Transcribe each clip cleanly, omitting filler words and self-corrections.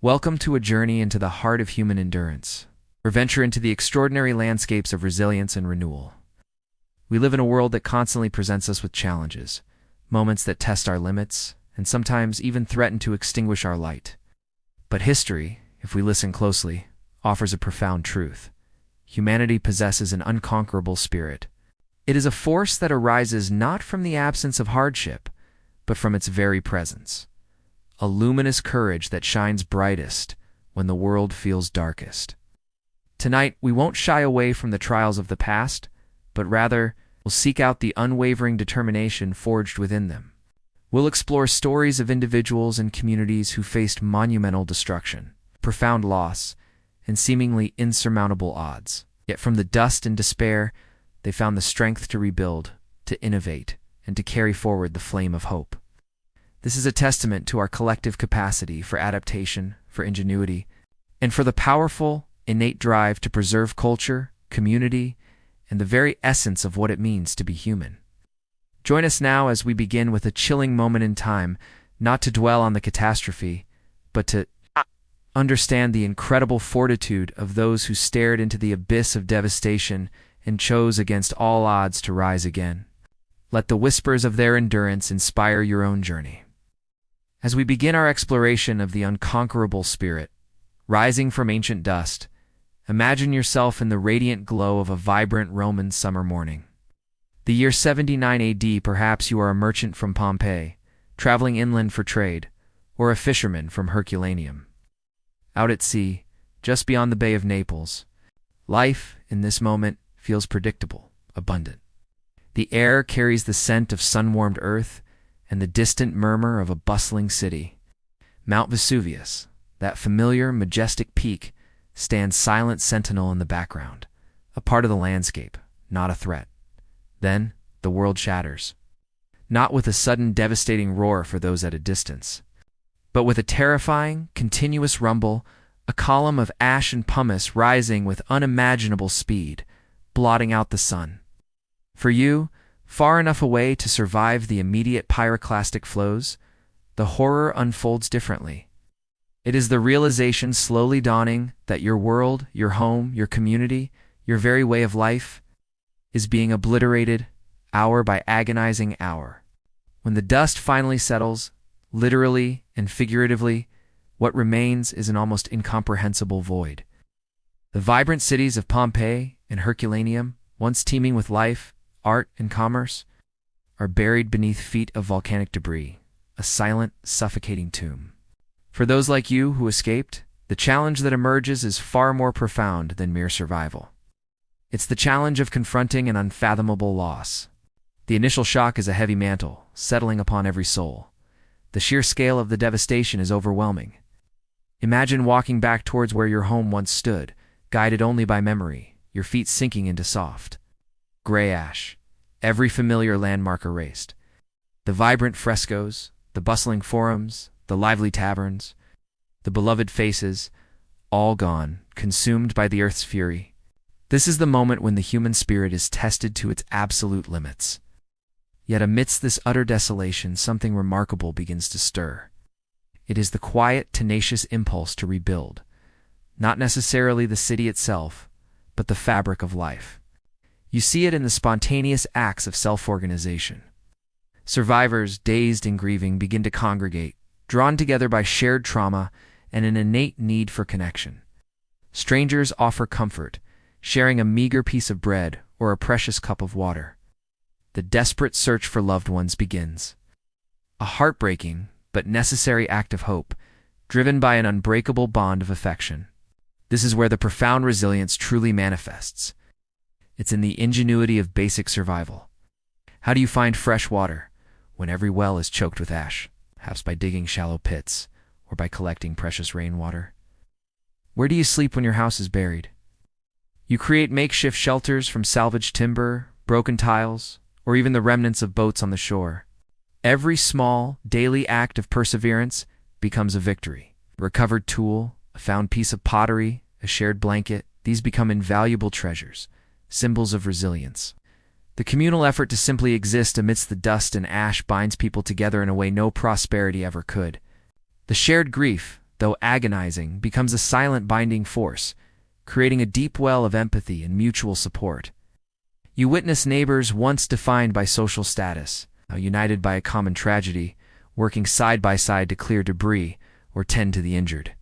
Welcome to a journey into the heart of human endurance, or venture into the extraordinary landscapes of resilience and renewal. We live in a world that constantly presents us with challenges, moments that test our limits, and sometimes even threaten to extinguish our light. But history, if we listen closely, offers a profound truth. Humanity possesses an unconquerable spirit. It is a force that arises not from the absence of hardship, but from its very presence. A luminous courage that shines brightest when the world feels darkest. Tonight, we won't shy away from the trials of the past, but rather will seek out the unwavering determination forged within them. We'll explore stories of individuals and communities who faced monumental destruction, profound loss, and seemingly insurmountable odds. Yet from the dust and despair, they found the strength to rebuild, to innovate, and to carry forward the flame of hope. This is a testament to our collective capacity for adaptation, for ingenuity, and for the powerful, innate drive to preserve culture, community, and the very essence of what it means to be human. Join us now as we begin with a chilling moment in time, not to dwell on the catastrophe, but to understand the incredible fortitude of those who stared into the abyss of devastation and chose against all odds to rise again. Let the whispers of their endurance inspire your own journey. As we begin our exploration of the unconquerable spirit, rising from ancient dust, imagine yourself in the radiant glow of a vibrant Roman summer morning. The year 79 AD, perhaps you are a merchant from Pompeii, traveling inland for trade, or a fisherman from Herculaneum. Out at sea, just beyond the Bay of Naples, life, in this moment, feels predictable, abundant. The air carries the scent of sun-warmed earth and the distant murmur of a bustling city. Mount Vesuvius, that familiar, majestic peak, stands silent sentinel in the background, a part of the landscape, not a threat. Then, the world shatters. Not with a sudden devastating roar for those at a distance, but with a terrifying, continuous rumble, a column of ash and pumice rising with unimaginable speed, blotting out the sun. For you, far enough away to survive the immediate pyroclastic flows, the horror unfolds differently. It is the realization slowly dawning that your world, your home, your community, your very way of life, is being obliterated hour by agonizing hour. When the dust finally settles, literally and figuratively, what remains is an almost incomprehensible void. The vibrant cities of Pompeii and Herculaneum, once teeming with life, art, and commerce, are buried beneath feet of volcanic debris, a silent, suffocating tomb. For those like you who escaped, the challenge that emerges is far more profound than mere survival. It's the challenge of confronting an unfathomable loss. The initial shock is a heavy mantle, settling upon every soul. The sheer scale of the devastation is overwhelming. Imagine walking back towards where your home once stood, guided only by memory, your feet sinking into soft, gray ash, every familiar landmark erased. The vibrant frescoes, the bustling forums, the lively taverns, the beloved faces, all gone, consumed by the earth's fury. This is the moment when the human spirit is tested to its absolute limits. Yet amidst this utter desolation, something remarkable begins to stir. It is the quiet, tenacious impulse to rebuild, not necessarily the city itself, but the fabric of life. You see it in the spontaneous acts of self-organization. Survivors, dazed and grieving, begin to congregate, drawn together by shared trauma and an innate need for connection. Strangers offer comfort, sharing a meager piece of bread or a precious cup of water. The desperate search for loved ones begins. A heartbreaking but necessary act of hope, driven by an unbreakable bond of affection. This is where the profound resilience truly manifests. It's in the ingenuity of basic survival. How do you find fresh water when every well is choked with ash, perhaps by digging shallow pits or by collecting precious rainwater? Where do you sleep when your house is buried? You create makeshift shelters from salvaged timber, broken tiles, or even the remnants of boats on the shore. Every small, daily act of perseverance becomes a victory. A recovered tool, a found piece of pottery, a shared blanket, these become invaluable treasures, symbols of resilience. The communal effort to simply exist amidst the dust and ash binds people together in a way no prosperity ever could. The shared grief, though agonizing, becomes a silent binding force, creating a deep well of empathy and mutual support. You witness neighbors once defined by social status, now united by a common tragedy, working side by side to clear debris or tend to the injured.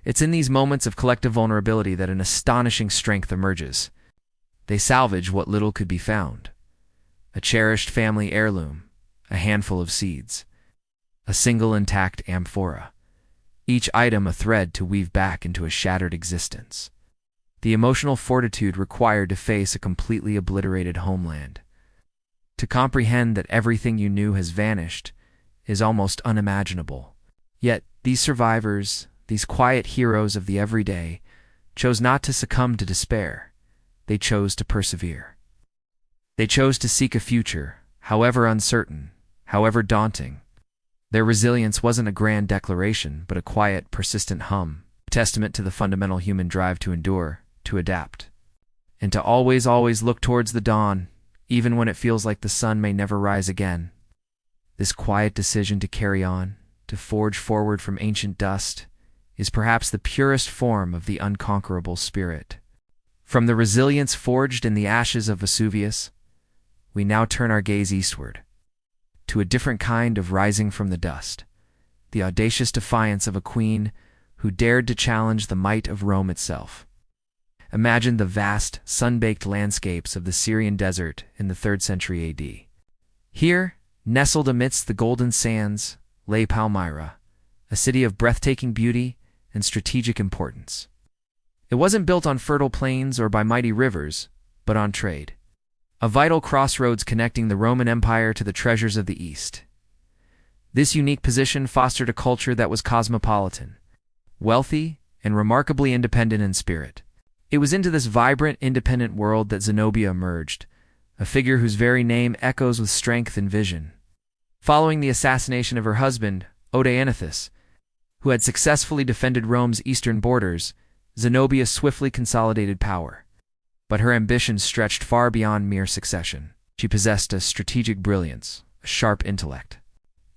It's in these moments of collective vulnerability that an astonishing strength emerges. They salvage what little could be found: a cherished family heirloom, a handful of seeds, a single intact amphora, each item a thread to weave back into a shattered existence. The emotional fortitude required to face a completely obliterated homeland, to comprehend that everything you knew has vanished, is almost unimaginable. Yet these survivors, these quiet heroes of the everyday, chose not to succumb to despair. They chose to persevere. They chose to seek a future, however uncertain, however daunting. Their resilience wasn't a grand declaration, but a quiet, persistent hum, a testament to the fundamental human drive to endure, to adapt, and to always look towards the dawn, even when it feels like the sun may never rise again. This quiet decision to carry on, to forge forward from ancient dust, is perhaps the purest form of the unconquerable spirit. From the resilience forged in the ashes of Vesuvius, we now turn our gaze eastward, to a different kind of rising from the dust, the audacious defiance of a queen who dared to challenge the might of Rome itself. Imagine the vast, sun-baked landscapes of the Syrian desert in the 3rd century AD. Here, nestled amidst the golden sands, lay Palmyra, a city of breathtaking beauty and strategic importance. It wasn't built on fertile plains or by mighty rivers, but on trade, a vital crossroads connecting the Roman Empire to the treasures of the East. This unique position fostered a culture that was cosmopolitan, wealthy, and remarkably independent in spirit. It was into this vibrant, independent world that Zenobia emerged, a figure whose very name echoes with strength and vision. Following the assassination of her husband, Odeanathus, who had successfully defended Rome's eastern borders, Zenobia swiftly consolidated power. But her ambitions stretched far beyond mere succession. She possessed a strategic brilliance, a sharp intellect,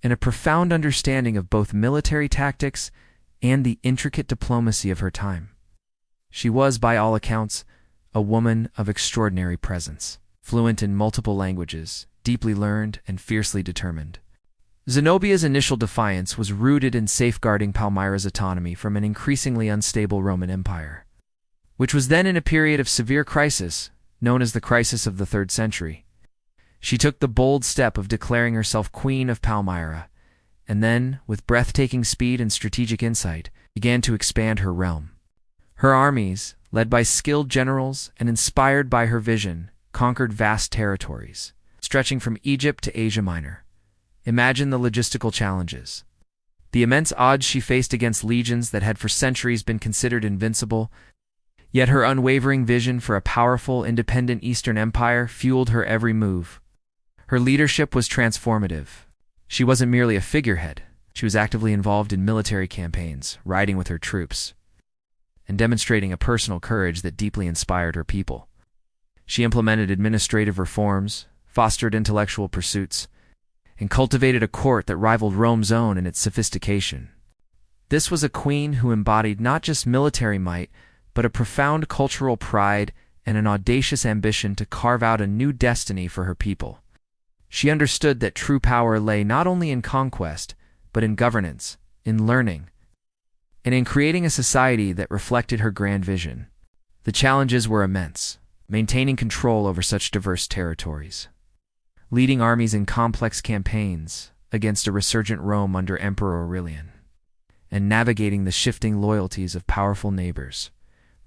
and a profound understanding of both military tactics and the intricate diplomacy of her time. She was, by all accounts, a woman of extraordinary presence, fluent in multiple languages, deeply learned, and fiercely determined. Zenobia's initial defiance was rooted in safeguarding Palmyra's autonomy from an increasingly unstable Roman Empire, which was then in a period of severe crisis, known as the Crisis of the 3rd century. She took the bold step of declaring herself Queen of Palmyra, and then, with breathtaking speed and strategic insight, began to expand her realm. Her armies, led by skilled generals and inspired by her vision, conquered vast territories, stretching from Egypt to Asia Minor. Imagine the logistical challenges. The immense odds she faced against legions that had for centuries been considered invincible, yet her unwavering vision for a powerful, independent Eastern Empire fueled her every move. Her leadership was transformative. She wasn't merely a figurehead. She was actively involved in military campaigns, riding with her troops, and demonstrating a personal courage that deeply inspired her people. She implemented administrative reforms, fostered intellectual pursuits, and cultivated a court that rivaled Rome's own in its sophistication. This was a queen who embodied not just military might, but a profound cultural pride and an audacious ambition to carve out a new destiny for her people. She understood that true power lay not only in conquest, but in governance, in learning, and in creating a society that reflected her grand vision. The challenges were immense, maintaining control over such diverse territories, leading armies in complex campaigns against a resurgent Rome under Emperor Aurelian, and navigating the shifting loyalties of powerful neighbors,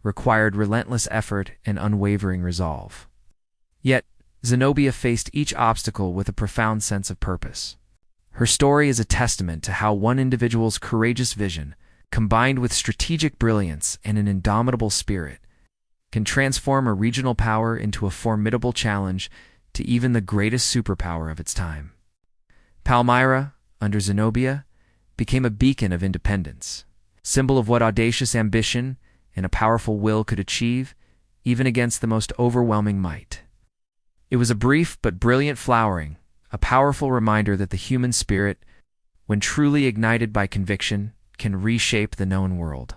required relentless effort and unwavering resolve. Yet, Zenobia faced each obstacle with a profound sense of purpose. Her story is a testament to how one individual's courageous vision, combined with strategic brilliance and an indomitable spirit, can transform a regional power into a formidable challenge to even the greatest superpower of its time. Palmyra, under Zenobia, became a beacon of independence, symbol of what audacious ambition and a powerful will could achieve, even against the most overwhelming might. It was a brief but brilliant flowering, a powerful reminder that the human spirit, when truly ignited by conviction, can reshape the known world.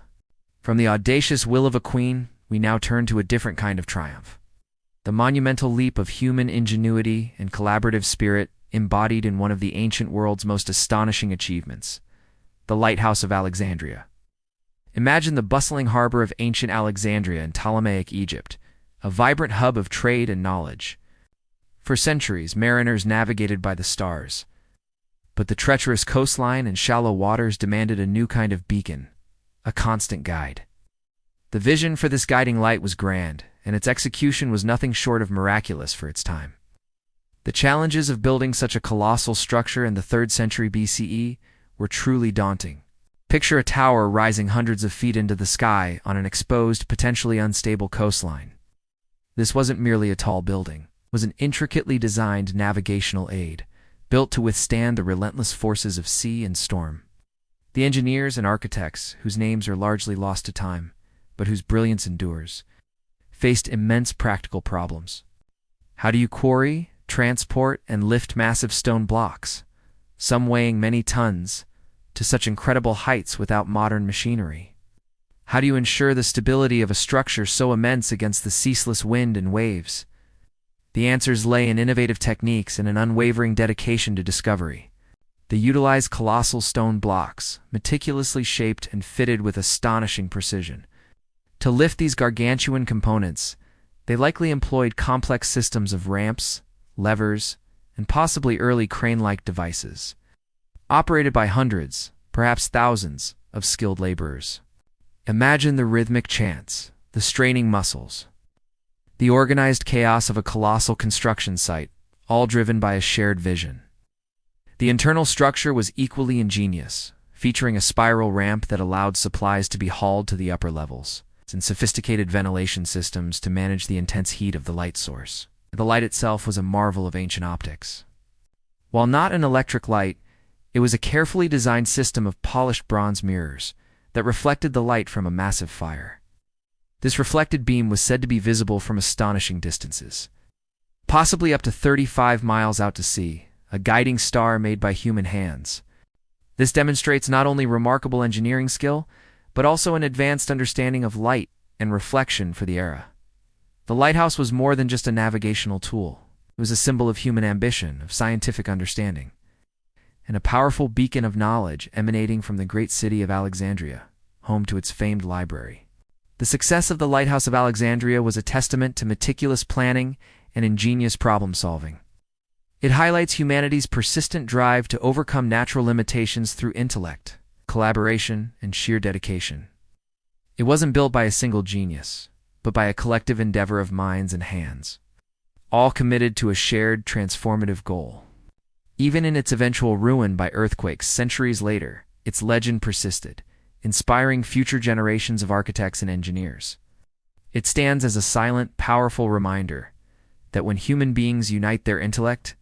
From the audacious will of a queen, we now turn to a different kind of triumph. The monumental leap of human ingenuity and collaborative spirit embodied in one of the ancient world's most astonishing achievements, the Lighthouse of Alexandria. Imagine the bustling harbor of ancient Alexandria in Ptolemaic Egypt, a vibrant hub of trade and knowledge. For centuries, mariners navigated by the stars, but the treacherous coastline and shallow waters demanded a new kind of beacon, a constant guide. The vision for this guiding light was grand, and its execution was nothing short of miraculous for its time. The challenges of building such a colossal structure in the 3rd century BCE were truly daunting. Picture a tower rising hundreds of feet into the sky on an exposed, potentially unstable coastline. This wasn't merely a tall building. It was an intricately designed navigational aid, built to withstand the relentless forces of sea and storm. The engineers and architects, whose names are largely lost to time, but whose brilliance endures, faced immense practical problems. How do you quarry, transport, and lift massive stone blocks, some weighing many tons, to such incredible heights without modern machinery? How do you ensure the stability of a structure so immense against the ceaseless wind and waves? The answers lay in innovative techniques and an unwavering dedication to discovery. They utilized colossal stone blocks, meticulously shaped and fitted with astonishing precision. To lift these gargantuan components, they likely employed complex systems of ramps, levers, and possibly early crane-like devices, operated by hundreds, perhaps thousands, of skilled laborers. Imagine the rhythmic chants, the straining muscles, the organized chaos of a colossal construction site, all driven by a shared vision. The internal structure was equally ingenious, featuring a spiral ramp that allowed supplies to be hauled to the upper levels, and sophisticated ventilation systems to manage the intense heat of the light source. The light itself was a marvel of ancient optics. While not an electric light, it was a carefully designed system of polished bronze mirrors that reflected the light from a massive fire. This reflected beam was said to be visible from astonishing distances, possibly up to 35 miles out to sea, a guiding star made by human hands. This demonstrates not only remarkable engineering skill, but also an advanced understanding of light and reflection for the era. The lighthouse was more than just a navigational tool. It was a symbol of human ambition, of scientific understanding, and a powerful beacon of knowledge emanating from the great city of Alexandria, home to its famed library. The success of the Lighthouse of Alexandria was a testament to meticulous planning and ingenious problem-solving. It highlights humanity's persistent drive to overcome natural limitations through intellect, collaboration, and sheer dedication. It wasn't built by a single genius, but by a collective endeavor of minds and hands, all committed to a shared transformative goal. Even in its eventual ruin by earthquakes centuries later, its legend persisted, inspiring future generations of architects and engineers. It stands as a silent, powerful reminder that when human beings unite their intellect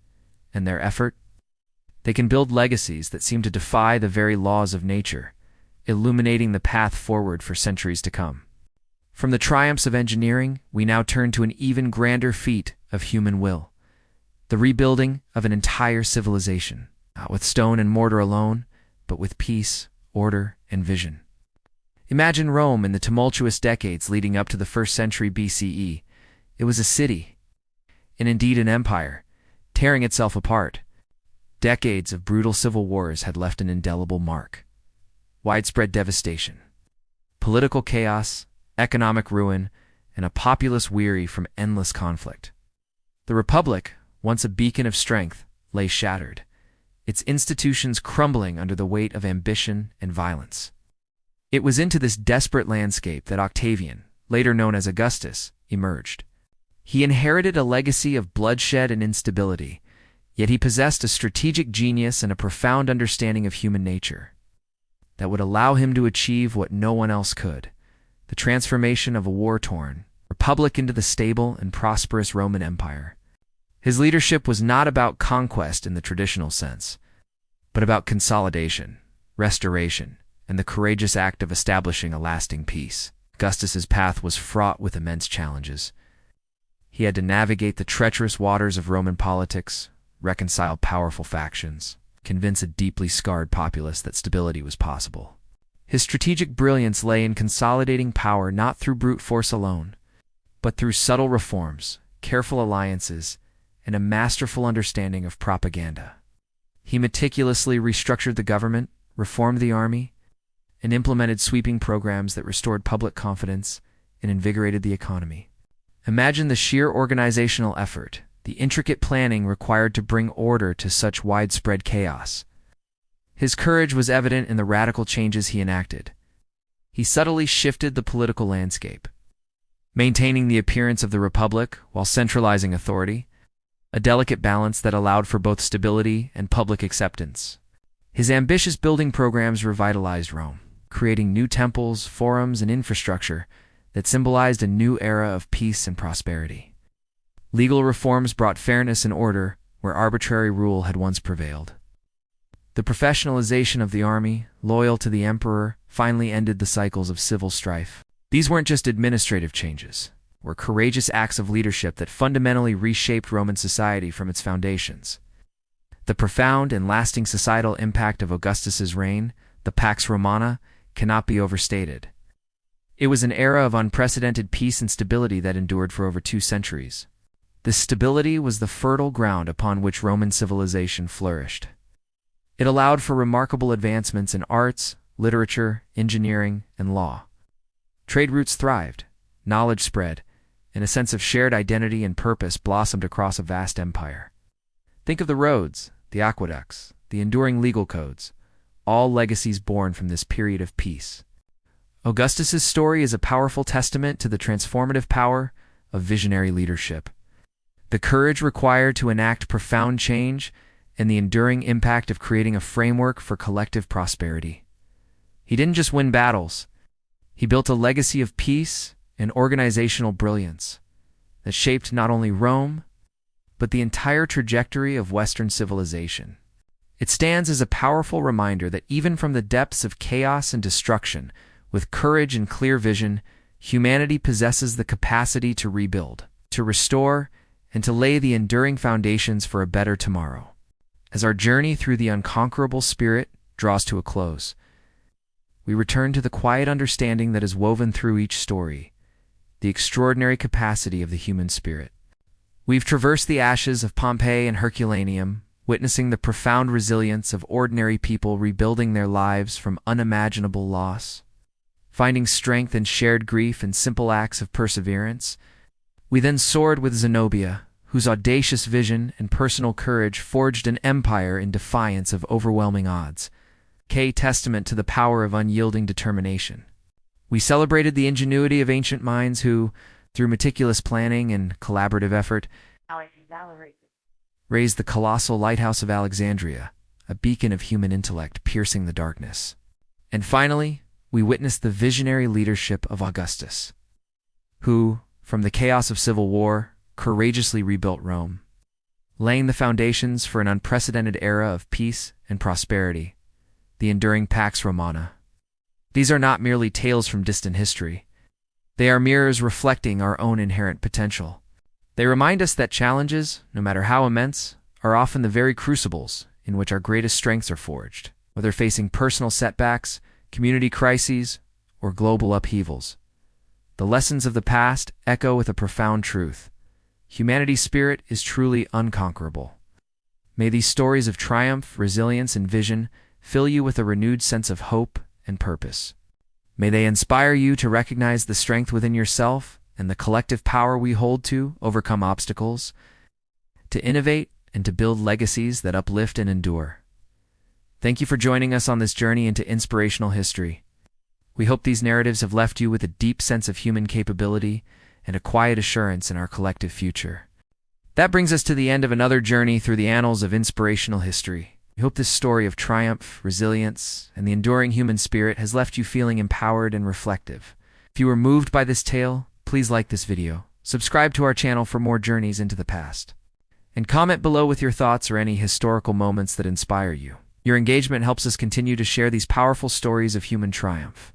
and their effort, they can build legacies that seem to defy the very laws of nature, illuminating the path forward for centuries to come. From the triumphs of engineering, we now turn to an even grander feat of human will, the rebuilding of an entire civilization, not with stone and mortar alone, but with peace, order, and vision. Imagine Rome in the tumultuous decades leading up to the 1st century BCE. It was a city, and indeed an empire, tearing itself apart. Decades of brutal civil wars had left an indelible mark. Widespread devastation, political chaos, economic ruin, and a populace weary from endless conflict. The Republic, once a beacon of strength, lay shattered, its institutions crumbling under the weight of ambition and violence. It was into this desperate landscape that Octavian, later known as Augustus, emerged. He inherited a legacy of bloodshed and instability, yet he possessed a strategic genius and a profound understanding of human nature that would allow him to achieve what no one else could: the transformation of a war-torn republic into the stable and prosperous Roman Empire. His leadership was not about conquest in the traditional sense, but about consolidation, restoration, and the courageous act of establishing a lasting peace. Augustus's path was fraught with immense challenges. He had to navigate the treacherous waters of Roman politics, reconcile powerful factions, convince a deeply scarred populace that stability was possible. His strategic brilliance lay in consolidating power not through brute force alone, but through subtle reforms, careful alliances, and a masterful understanding of propaganda. He meticulously restructured the government, reformed the army, and implemented sweeping programs that restored public confidence and invigorated the economy. Imagine the sheer organizational effort, the intricate planning required to bring order to such widespread chaos. His courage was evident in the radical changes he enacted. He subtly shifted the political landscape, maintaining the appearance of the republic while centralizing authority, a delicate balance that allowed for both stability and public acceptance. His ambitious building programs revitalized Rome, creating new temples, forums, and infrastructure that symbolized a new era of peace and prosperity. Legal reforms brought fairness and order where arbitrary rule had once prevailed. The professionalization of the army, loyal to the emperor, finally ended the cycles of civil strife. These weren't just administrative changes, were courageous acts of leadership that fundamentally reshaped Roman society from its foundations. The profound and lasting societal impact of Augustus's reign, the Pax Romana, cannot be overstated. It was an era of unprecedented peace and stability that endured for over 2 centuries. This stability was the fertile ground upon which Roman civilization flourished. It allowed for remarkable advancements in arts, literature, engineering, and law. Trade routes thrived, knowledge spread, and a sense of shared identity and purpose blossomed across a vast empire. Think of the roads, the aqueducts, the enduring legal codes, all legacies born from this period of peace. Augustus's story is a powerful testament to the transformative power of visionary leadership. The courage required to enact profound change and the enduring impact of creating a framework for collective prosperity. He didn't just win battles. He built a legacy of peace and organizational brilliance that shaped not only Rome, but the entire trajectory of Western civilization. It stands as a powerful reminder that even from the depths of chaos and destruction, with courage and clear vision, humanity possesses the capacity to rebuild, to restore, and to lay the enduring foundations for a better tomorrow. As our journey through the unconquerable spirit draws to a close, we return to the quiet understanding that is woven through each story, the extraordinary capacity of the human spirit. We've traversed the ashes of Pompeii and Herculaneum, witnessing the profound resilience of ordinary people rebuilding their lives from unimaginable loss, finding strength in shared grief and simple acts of perseverance. We then soared with Zenobia, whose audacious vision and personal courage forged an empire in defiance of overwhelming odds, a testament to the power of unyielding determination. We celebrated the ingenuity of ancient minds who, through meticulous planning and collaborative effort, raised the colossal lighthouse of Alexandria, a beacon of human intellect piercing the darkness. And finally, we witnessed the visionary leadership of Augustus, who, from the chaos of civil war, courageously rebuilt Rome, laying the foundations for an unprecedented era of peace and prosperity, the enduring Pax Romana. These are not merely tales from distant history. They are mirrors reflecting our own inherent potential. They remind us that challenges, no matter how immense, are often the very crucibles in which our greatest strengths are forged, whether facing personal setbacks, community crises, or global upheavals. The lessons of the past echo with a profound truth. Humanity's spirit is truly unconquerable. May these stories of triumph, resilience, and vision fill you with a renewed sense of hope and purpose. May they inspire you to recognize the strength within yourself and the collective power we hold to overcome obstacles, to innovate, and to build legacies that uplift and endure. Thank you for joining us on this journey into inspirational history. We hope these narratives have left you with a deep sense of human capability and a quiet assurance in our collective future. That brings us to the end of another journey through the annals of inspirational history. We hope this story of triumph, resilience, and the enduring human spirit has left you feeling empowered and reflective. If you were moved by this tale, please like this video, subscribe to our channel for more journeys into the past, and comment below with your thoughts or any historical moments that inspire you. Your engagement helps us continue to share these powerful stories of human triumph.